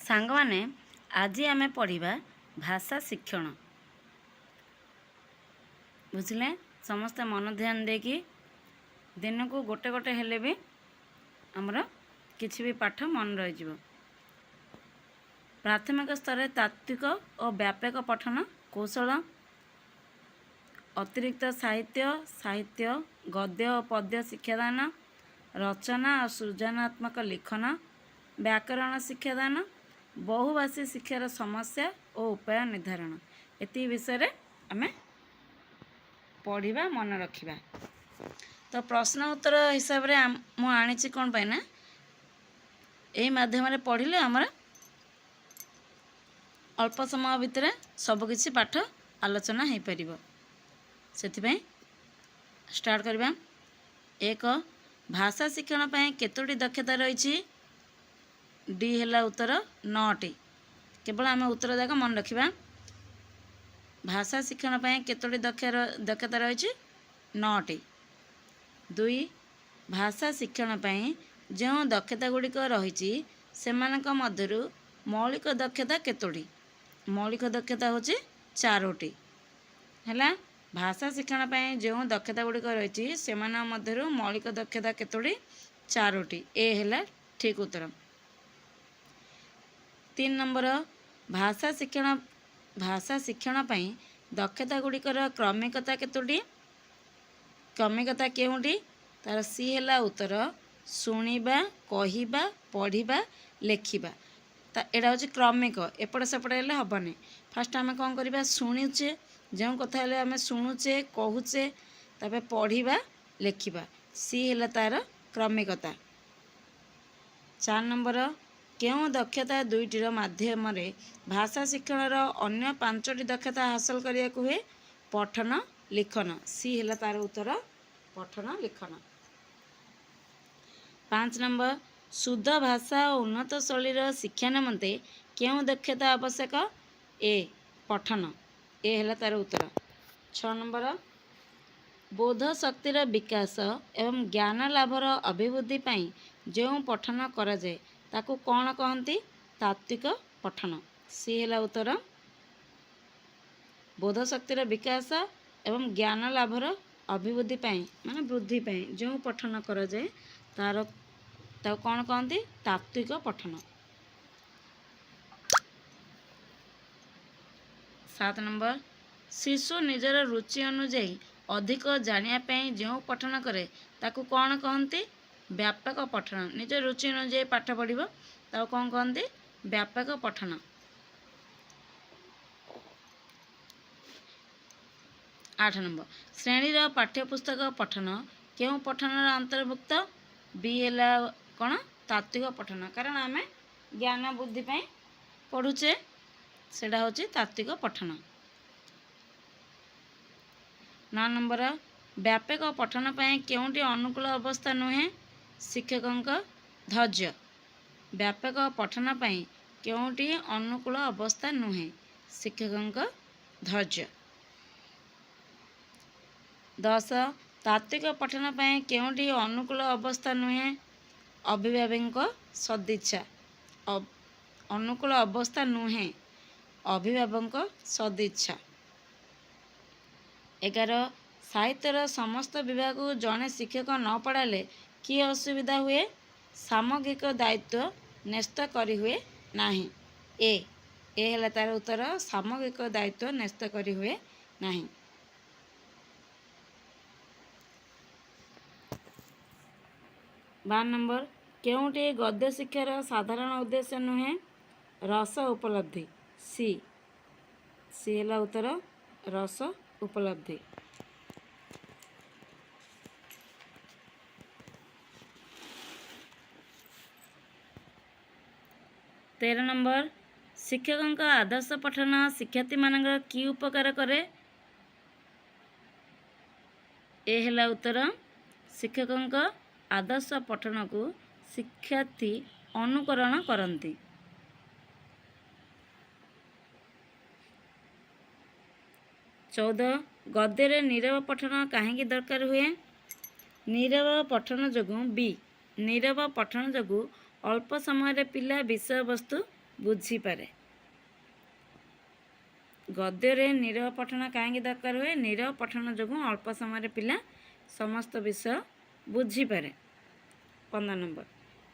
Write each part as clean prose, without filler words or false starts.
ସାଙ୍ଗମାନେ ଆଜି ଆମେ ପଢ଼ିବା ଭାଷା ଶିକ୍ଷଣ। ବୁଝିଲେ? ସମସ୍ତେ ମନ ଧ୍ୟାନ ଦେଇକି ଦିନକୁ ଗୋଟେ ଗୋଟେ ହେଲେ ବି ଆମର କିଛି ବି ପାଠ ମନେ ରହିଯିବ। ପ୍ରାଥମିକ ସ୍ତରରେ ତାତ୍ତ୍ୱିକ ଓ ବ୍ୟାପକ ପଠନ କୌଶଳ, ଅତିରିକ୍ତ ସାହିତ୍ୟ, ଗଦ୍ୟ ଓ ପଦ୍ୟ ଶିକ୍ଷାଦାନ, ରଚନା ଓ ସୃଜନାତ୍ମକ ଲିଖନ, ବ୍ୟାକରଣ ଶିକ୍ଷାଦାନ, ବହୁଭାଷୀ ଶିକ୍ଷାର ସମସ୍ୟା ଓ ଉପାୟ ନିର୍ଦ୍ଧାରଣ, ଏତିକି ବିଷୟରେ ଆମେ ପଢ଼ିବା, ମନେ ରଖିବା। ତ ପ୍ରଶ୍ନ ଉତ୍ତର ହିସାବରେ ମୁଁ ଆଣିଛି କ'ଣ ପାଇଁ ନା, ଏହି ମାଧ୍ୟମରେ ପଢ଼ିଲେ ଆମର ଅଳ୍ପ ସମୟ ଭିତରେ ସବୁକିଛି ପାଠ ଆଲୋଚନା ହୋଇପାରିବ। ସେଥିପାଇଁ ଷ୍ଟାର୍ଟ କରିବା। 1. ଭାଷା ଶିକ୍ଷଣ ପାଇଁ କେତୋଟି ଦକ୍ଷତା ରହିଛି? ଡି ହେଲା ଉତ୍ତର 9ଟି। କେବଳ ଆମେ ଉତ୍ତର ଯାକ ମନେ ରଖିବା। ଭାଷା ଶିକ୍ଷଣ ପାଇଁ କେତୋଟି ଦକ୍ଷତା ରହିଛି? 9ଟି। 2. ଭାଷା ଶିକ୍ଷଣ ପାଇଁ ଯେଉଁ ଦକ୍ଷତା ଗୁଡ଼ିକ ରହିଛି ସେମାନଙ୍କ ମଧ୍ୟରୁ ମୌଳିକ ଦକ୍ଷତା କେତୋଟି? ମୌଳିକ ଦକ୍ଷତା ହେଉଛି 4ଟି। ହେଲା। ଭାଷା ଶିକ୍ଷଣ ପାଇଁ ଯେଉଁ ଦକ୍ଷତା ଗୁଡ଼ିକ ରହିଛି ସେମାନଙ୍କ ମଧ୍ୟରୁ ମୌଳିକ ଦକ୍ଷତା କେତୋଟି? 4ଟି। ଏ ହେଲା ଠିକ୍ ଉତ୍ତର। 3 ନମ୍ବର, ଭାଷା ଶିକ୍ଷଣ ପାଇଁ ଦକ୍ଷତା ଗୁଡ଼ିକର କ୍ରମିକତା କେତୋଟି? କ୍ରମିକତା କେଉଁଟି? ତାର ସି ହେଲା ଉତ୍ତର ଶୁଣିବା, କହିବା, ପଢ଼ିବା, ଲେଖିବା। ଏଇଟା ହେଉଛି କ୍ରମିକ। ଏପଟ ସେପଟ ହେଲେ ହେବନି। ଫାଷ୍ଟ ଆମେ କ'ଣ କରିବା? ଶୁଣୁଛେ, ଯେଉଁ କଥା ହେଲେ ଆମେ ଶୁଣୁଛେ, କହୁଛେ, ତାପରେ ପଢ଼ିବା, ଲେଖିବା। ସି ହେଲା ତାର କ୍ରମିକତା। 4 ନମ୍ବର, କେଉଁ ଦକ୍ଷତା ଦୁଇଟିର ମାଧ୍ୟମରେ ଭାଷା ଶିକ୍ଷଣର ଅନ୍ୟ 5ଟି ଦକ୍ଷତା ହାସଲ କରିବାକୁ ହୁଏ? ପଠନ, ଲିଖନ। ସି ହେଲା ତାର ଉତ୍ତର ପଠନ, ଲିଖନ। 5 ନମ୍ବର, ଶୁଦ୍ଧ ଭାଷା ଓ ଉନ୍ନତ ଶୈଳୀର ଶିକ୍ଷା ନିମନ୍ତେ କେଉଁ ଦକ୍ଷତା ଆବଶ୍ୟକ? ଏ ପଠନ। ଏ ହେଲା ତାର ଉତ୍ତର। 6 ନମ୍ବର, ବୋଧ ଶକ୍ତିର ବିକାଶ ଏବଂ ଜ୍ଞାନ ଲାଭର ଅଭିବୃଦ୍ଧି ପାଇଁ ଯେଉଁ ପଠନ କରାଯାଏ ତାକୁ କ'ଣ କହନ୍ତି? ତାତ୍ତ୍ୱିକ ପଠନ। ସି ହେଲା ଉତ୍ତର ବୋଧ ଶକ୍ତିର ବିକାଶ ଏବଂ ଜ୍ଞାନ ଲାଭର ଅଭିବୃଦ୍ଧି ପାଇଁ, ମାନେ ବୃଦ୍ଧି ପାଇଁ ଯେଉଁ ପଠନ କରାଯାଏ ତାକୁ କ'ଣ କହନ୍ତି? ତାତ୍ତ୍ୱିକ ପଠନ। 7 ନମ୍ବର, ଶିଶୁ ନିଜର ରୁଚି ଅନୁଯାୟୀ ଅଧିକ ଜାଣିବା ପାଇଁ ଯେଉଁ ପଠନ କରେ ତାକୁ କ'ଣ କହନ୍ତି? ବ୍ୟାପକ ପଠନ। ନିଜ ରୁଚି ଅନୁଯାୟୀ ପାଠ ପଢ଼ିବ, ତାକୁ କ'ଣ କହନ୍ତି? ବ୍ୟାପକ ପଠନ। 8 ନମ୍ବର, ଶ୍ରେଣୀର ପାଠ୍ୟପୁସ୍ତକ ପଠନ କେଉଁ ପଠନର ଅନ୍ତର୍ଭୁକ୍ତ? ବି ହେଲା କ'ଣ? ତାତ୍ତ୍ୱିକ ପଠନ। କାରଣ ଆମେ ଜ୍ଞାନ ବୃଦ୍ଧି ପାଇଁ ପଢ଼ୁଛେ, ସେଇଟା ହେଉଛି ତାତ୍ତ୍ୱିକ ପଠନ। 9 ନମ୍ବର, ବ୍ୟାପକ ପଠନ ପାଇଁ କେଉଁଟି ଅନୁକୂଳ ଅବସ୍ଥା ନୁହେଁ? ଶିକ୍ଷକଙ୍କ ଧୈର୍ଯ୍ୟ। ବ୍ୟାପକ ପଠନ ପାଇଁ କେଉଁଟି ଅନୁକୂଳ ଅବସ୍ଥା ନୁହେଁ? ଶିକ୍ଷକଙ୍କ ଧୈର୍ଯ୍ୟ। 10. ତାତ୍ତ୍ୱିକ ପଠନ ପାଇଁ କେଉଁଟି ଅନୁକୂଳ ଅବସ୍ଥା ନୁହେଁ? ଅଭିଭାବକଙ୍କ ସଦିଚ୍ଛା। ଅନୁକୂଳ ଅବସ୍ଥା ନୁହେଁ, ଅଭିଭାବକଙ୍କ ସଦିଚ୍ଛା। 11. ସାହିତ୍ୟର ସମସ୍ତ ବିଭାଗକୁ ଜଣେ ଶିକ୍ଷକ ନ ପଢ଼ାଇଲେ କି ଅସୁବିଧା ହୁଏ? ସାମଗ୍ରିକ ଦାୟିତ୍ୱ ନ୍ୟସ୍ତ କରିହୁଏ ନାହିଁ। ଏ ହେଲା ତାର ଉତ୍ତର ସାମଗ୍ରିକ ଦାୟିତ୍ୱ ନ୍ୟସ୍ତ କରିହୁଏ ନାହିଁ। 12 ନମ୍ବର, କେଉଁଟି ଗଦ୍ୟ ଶିକ୍ଷାର ସାଧାରଣ ଉଦ୍ଦେଶ୍ୟ ନୁହେଁ? ରସ ଉପଲବ୍ଧି। ସି ହେଲା ଉତ୍ତର ରସ ଉପଲବ୍ଧି। 13 ନମ୍ବର, ଶିକ୍ଷକଙ୍କ ଆଦର୍ଶ ପଠନ ଶିକ୍ଷାର୍ଥୀମାନଙ୍କର କି ଉପକାର କରେ? ଏ ହେଲା ଉତ୍ତର ଶିକ୍ଷକଙ୍କ ଆଦର୍ଶ ପଠନକୁ ଶିକ୍ଷାର୍ଥୀ ଅନୁକରଣ କରନ୍ତି। 14. ଗଦ୍ୟରେ ନୀରବ ପଠନ କାହିଁକି ଦରକାର ହୁଏ? ନୀରବ ପଠନ ଯୋଗୁଁ ଅଳ୍ପ ସମୟରେ ପିଲା ବିଷୟବସ୍ତୁ ବୁଝିପାରେ। ଗଦ୍ୟରେ ନିରବ ପଠନ କାହିଁକି ଦରକାର ହୁଏ? ନିରବ ପଠନ ଯୋଗୁଁ ଅଳ୍ପ ସମୟରେ ପିଲା ସମସ୍ତ ବିଷୟ ବୁଝିପାରେ। 15 ନମ୍ବର,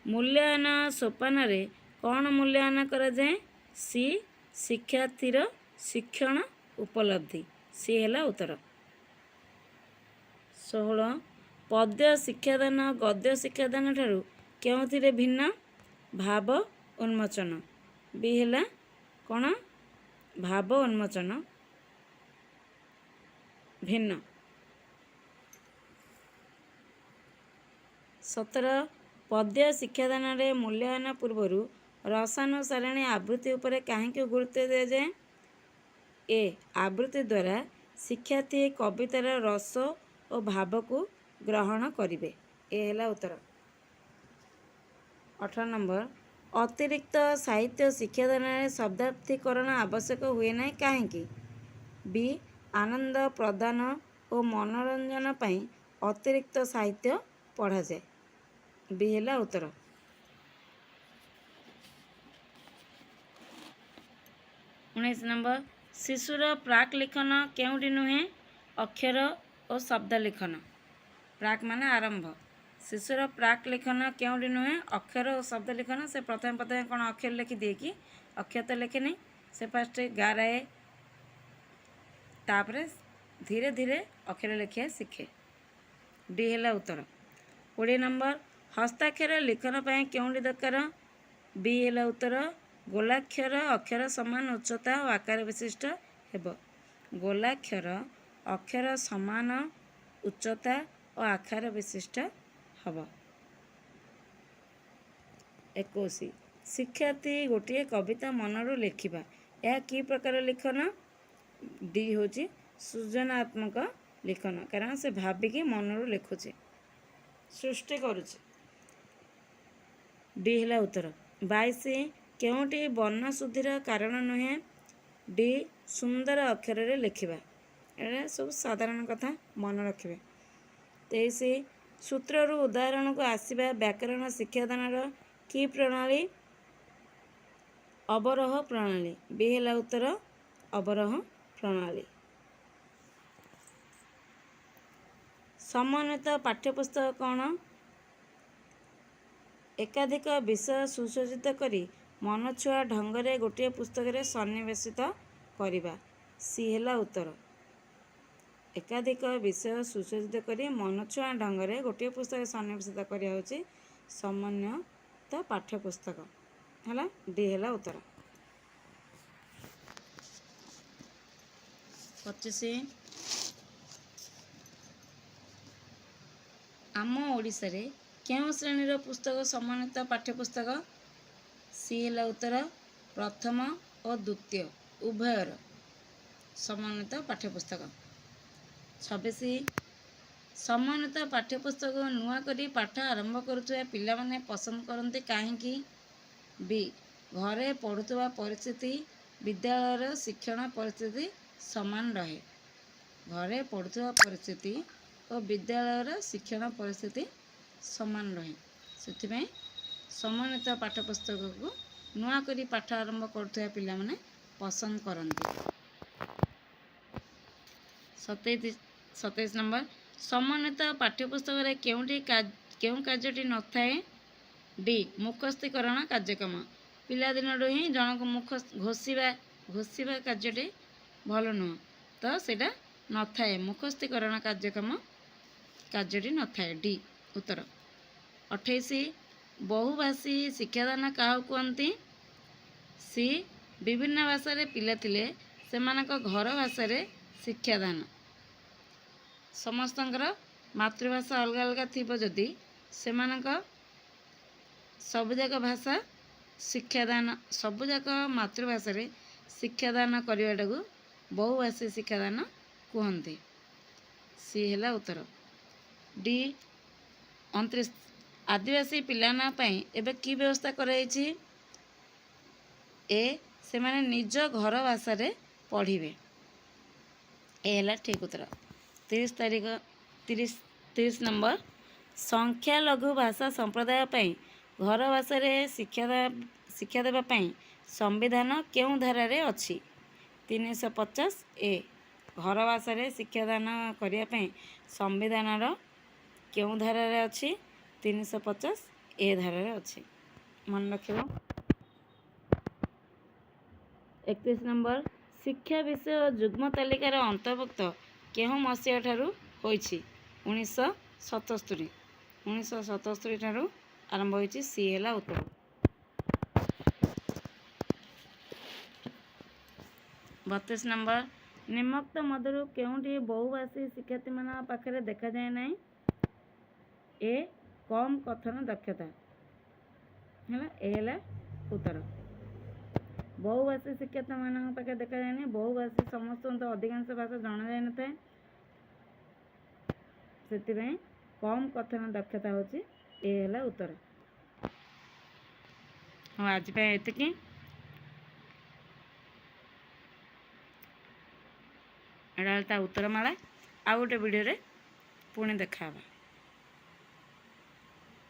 ମୂଲ୍ୟାୟନ ସୋପାନରେ କ'ଣ ମୂଲ୍ୟାୟନ କରାଯାଏ? ସି ଶିକ୍ଷାର୍ଥୀର ଶିକ୍ଷଣ ଉପଲବ୍ଧି। ସି ହେଲା ଉତ୍ତର। 16 ପଦ୍ୟ ଶିକ୍ଷାଦାନ ଗଦ୍ୟ ଶିକ୍ଷାଦାନ ଠାରୁ କେଉଁଥିରେ ଭିନ୍ନ? ଭାବ ଉନ୍ମୋଚନ। ବି ହେଲା କ'ଣ? ଭାବ ଉନ୍ମୋଚନ ଭିନ୍ନ। 17 ପଦ୍ୟ ଶିକ୍ଷାଦାନରେ ମୂଲ୍ୟାୟନ ପୂର୍ବରୁ ରସାନୁସାରଣୀ ଆବୃତ୍ତି ଉପରେ କାହିଁକି ଗୁରୁତ୍ୱ ଦିଆଯାଏ? ଏ ଆବୃତ୍ତି ଦ୍ୱାରା ଶିକ୍ଷାର୍ଥୀ କବିତାର ରସ ଓ ଭାବକୁ ଗ୍ରହଣ କରିବେ। ଏ ହେଲା ଉତ୍ତର। 18 ନମ୍ବର, ଅତିରିକ୍ତ ସାହିତ୍ୟ ଶିକ୍ଷାଦାନରେ ଶବ୍ଦାର୍ଥୀକରଣ ଆବଶ୍ୟକ ହୁଏ ନାହିଁ କାହିଁକି? ବି ଆନନ୍ଦ ପ୍ରଦାନ ଓ ମନୋରଞ୍ଜନ ପାଇଁ ଅତିରିକ୍ତ ସାହିତ୍ୟ ପଢ଼ାଯାଏ। ବି ହେଲା ଉତ୍ତର। 19 ନମ୍ବର, ଶିଶୁର ପ୍ରାକ୍ ଲିଖନ କେଉଁଠି ନୁହେଁ? ଅକ୍ଷର ଓ ଶବ୍ଦ ଲିଖନ। ପ୍ରାକ୍ ମାନେ ଆରମ୍ଭ। ଶିଶୁର ପ୍ରାକ୍ ଲିଖନ କେଉଁଠି ନୁହେଁ? ଅକ୍ଷର ଓ ଶବ୍ଦ ଲିଖନ। ସେ ପ୍ରଥମେ କ'ଣ ଅକ୍ଷର ଲେଖିଦିଏ କି? ଅକ୍ଷର ତ ଲେଖେନି। ସେ ଫାଷ୍ଟ ଗାରାଏ, ତାପରେ ଧୀରେ ଧୀରେ ଅକ୍ଷର ଲେଖିବା ଶିଖେ। ଡି ହେଲା ଉତ୍ତର। 20 ନମ୍ବର, ହସ୍ତାକ୍ଷର ଲିଖନ ପାଇଁ କେଉଁଠି ଦରକାର? ବି ହେଲା ଉତ୍ତର। ଗୋଲାକ୍ଷର ଅକ୍ଷର ସମାନ ଉଚ୍ଚତା ଓ ଆକାର ବିଶିଷ୍ଟ ହେବ। ଗୋଲାକ୍ଷର ଅକ୍ଷର ସମାନ ଉଚ୍ଚତା ଓ ଆକାର ବିଶିଷ୍ଟ ହେବ। 21 ଶିକ୍ଷାର୍ଥୀ ଗୋଟିଏ କବିତା ମନରୁ ଲେଖିବା। ଏହା କି ପ୍ରକାର ଲିଖନ? ଡି ହେଉଛି ସୃଜନାତ୍ମକ ଲିଖନ, କାରଣ ସେ ଭାବିକି ମନରୁ ଲେଖୁଛି, ସୃଷ୍ଟି କରୁଛି। ଡି ହେଲା ଉତ୍ତର। 22 କେଉଁଟି ବର୍ଣ୍ଣଶୁଦ୍ଧିର କାରଣ ନୁହେଁ? ଡି ସୁନ୍ଦର ଅକ୍ଷରରେ ଲେଖିବା। ଏଇଟା ସବୁ ସାଧାରଣ କଥା, ମନେ ରଖିବେ। 23 ସୂତ୍ରରୁ ଉଦାହରଣକୁ ଆସିବା ବ୍ୟାକରଣ ଶିକ୍ଷାଦାନର କି ପ୍ରଣାଳୀ? ଅବରୋହ ପ୍ରଣାଳୀ। ବି ହେଲା ଉତ୍ତର। ଅବରୋହ ପ୍ରଣାଳୀ। ସମନ୍ୱିତ ପାଠ୍ୟପୁସ୍ତକ କ'ଣ? ଏକାଧିକ ବିଷୟ ସୁସଜ୍ଜିତ କରି ମନଛୁଆଁ ଢଙ୍ଗରେ ଗୋଟିଏ ପୁସ୍ତକରେ ସନ୍ନିବେଶିତ କରିବା। ସି ହେଲା ଉତ୍ତର। ଏକାଧିକ ବିଷୟ ସୁସଜ୍ଜିତ କରି ମନଛୁଆଁ ଢଙ୍ଗରେ ଗୋଟିଏ ପୁସ୍ତକରେ ସନ୍ନିବେଶିତ କରିବା ହେଉଛି ସମନ୍ୱିତ ପାଠ୍ୟପୁସ୍ତକ। ହେଲା ଡି ହେଲା ଉତ୍ତର। 25 ଆମ ଓଡ଼ିଶାରେ କେଉଁ ଶ୍ରେଣୀର ପୁସ୍ତକ ସମନ୍ୱିତ ପାଠ୍ୟପୁସ୍ତକ? ସି ହେଲା ଉତ୍ତର। ପ୍ରଥମ ଓ ଦ୍ୱିତୀୟ ଉଭୟର ସମନ୍ୱିତ ପାଠ୍ୟପୁସ୍ତକ। 26 ସମନ୍ୱିତ ପାଠ୍ୟପୁସ୍ତକ ନୂଆ କରି ପାଠ ଆରମ୍ଭ କରୁଥିବା ପିଲାମାନେ ପସନ୍ଦ କରନ୍ତି କାହିଁକି? ବି ଘରେ ପଢ଼ୁଥିବା ପରିସ୍ଥିତି ବିଦ୍ୟାଳୟର ଶିକ୍ଷଣ ପରିସ୍ଥିତି ସମାନ ରହେ। ଘରେ ପଢ଼ୁଥିବା ପରିସ୍ଥିତି ଓ ବିଦ୍ୟାଳୟର ଶିକ୍ଷଣ ପରିସ୍ଥିତି ସମାନ ରହେ, ସେଥିପାଇଁ ସମନ୍ୱିତ ପାଠ୍ୟପୁସ୍ତକକୁ ନୂଆ କରି ପାଠ ଆରମ୍ଭ କରୁଥିବା ପିଲାମାନେ ପସନ୍ଦ କରନ୍ତି। 27 ନମ୍ବର ସମନ୍ୱିତ ପାଠ୍ୟପୁସ୍ତକରେ କେଉଁ କାର୍ଯ୍ୟଟି ନଥାଏ? ଡି ମୁଖସ୍ଥୀକରଣ କାର୍ଯ୍ୟକ୍ରମ। ପିଲାଦିନରୁ ହିଁ ଜଣକୁ ଘୋଷିବା କାର୍ଯ୍ୟଟି ଭଲ ନୁହଁ, ତ ସେଇଟା ନଥାଏ। ମୁଖସ୍ଥୀକରଣ କାର୍ଯ୍ୟଟି ନଥାଏ। ଡି ଉତ୍ତର। 28 ବହୁଭାଷୀ ଶିକ୍ଷାଦାନ କାହାକୁ କୁହନ୍ତି? ସି ବିଭିନ୍ନ ଭାଷାରେ ପିଲା ଥିଲେ ସେମାନଙ୍କ ଘର ଭାଷାରେ ଶିକ୍ଷାଦାନ। ସମସ୍ତଙ୍କର ମାତୃଭାଷା ଅଲଗା ଅଲଗା ଥିବ, ଯଦି ସେମାନଙ୍କ ସବୁଯାକ ମାତୃଭାଷାରେ ଶିକ୍ଷାଦାନ କରିବାଟାକୁ ବହୁଭାଷୀ ଶିକ୍ଷାଦାନ କୁହନ୍ତି। ସି ହେଲା ଉତ୍ତର। ଡି 29 ଆଦିବାସୀ ପିଲାମାନଙ୍କ ପାଇଁ ଏବେ କି ବ୍ୟବସ୍ଥା କରାଯାଇଛି? ଏ ସେମାନେ ନିଜ ଘର ଭାଷାରେ ପଢ଼ିବେ। ଏ ହେଲା ଠିକ୍ ଉତ୍ତର। 30 ନମ୍ବର ସଂଖ୍ୟାଲଘୁ ଭାଷା ସମ୍ପ୍ରଦାୟ ପାଇଁ ଘର ଭାଷାରେ ଶିକ୍ଷା ଦେବା ପାଇଁ ସମ୍ବିଧାନ କେଉଁ ଧାରାରେ ଅଛି? 350 ଏ। ଘର ଭାଷାରେ ଶିକ୍ଷାଦାନ କରିବା ପାଇଁ ସମ୍ବିଧାନର କେଉଁ ଧାରାରେ ଅଛି? 350 ଏ ଧାରାରେ ଅଛି। ମନେ ରଖିବ। 31 ନମ୍ବର, ଶିକ୍ଷା ବିଷୟ ଯୁଗ୍ମ ତାଲିକାର ଅନ୍ତର୍ଭୁକ୍ତ କେଉଁ ମସିହା ଠାରୁ ହୋଇଛି? 1977। 1977 ଠାରୁ ଆରମ୍ଭ ହୋଇଛି। ସି ହେଲା ଉତ୍ତର। 32 ନମ୍ବର, ନିମ୍ନୋକ୍ତ ମଧ୍ୟରୁ କେଉଁଠି ବହୁଭାଷୀ ଶିକ୍ଷାର୍ଥୀମାନଙ୍କ ପାଖରେ ଦେଖାଯାଏ ନାହିଁ? ଏ କମ୍ କଥନ ଦକ୍ଷତା ହେଲା। ଏ ହେଲା ଉତ୍ତର। ବହୁଭାଷୀ ଶିକ୍ଷାର୍ଥୀମାନଙ୍କ ପାଖରେ ଦେଖାଯାଏନି। ବହୁଭାଷୀ ସମସ୍ତଙ୍କୁ ତ ଅଧିକାଂଶ ଭାଷା ଜଣାଯାଇନଥାଏ, ସେଥିପାଇଁ କମ୍ କଥନ ଦକ୍ଷତା ହେଉଛି ଏ ହେଲା ଉତ୍ତର। ହଁ, ଆଜି ପାଇଁ ଏତିକି। ଏଇଟା ହେଲା ତା ଉତ୍ତରମାଳା। ଆଉ ଗୋଟେ ଭିଡ଼ିଓରେ ପୁଣି ଦେଖା ହେବା।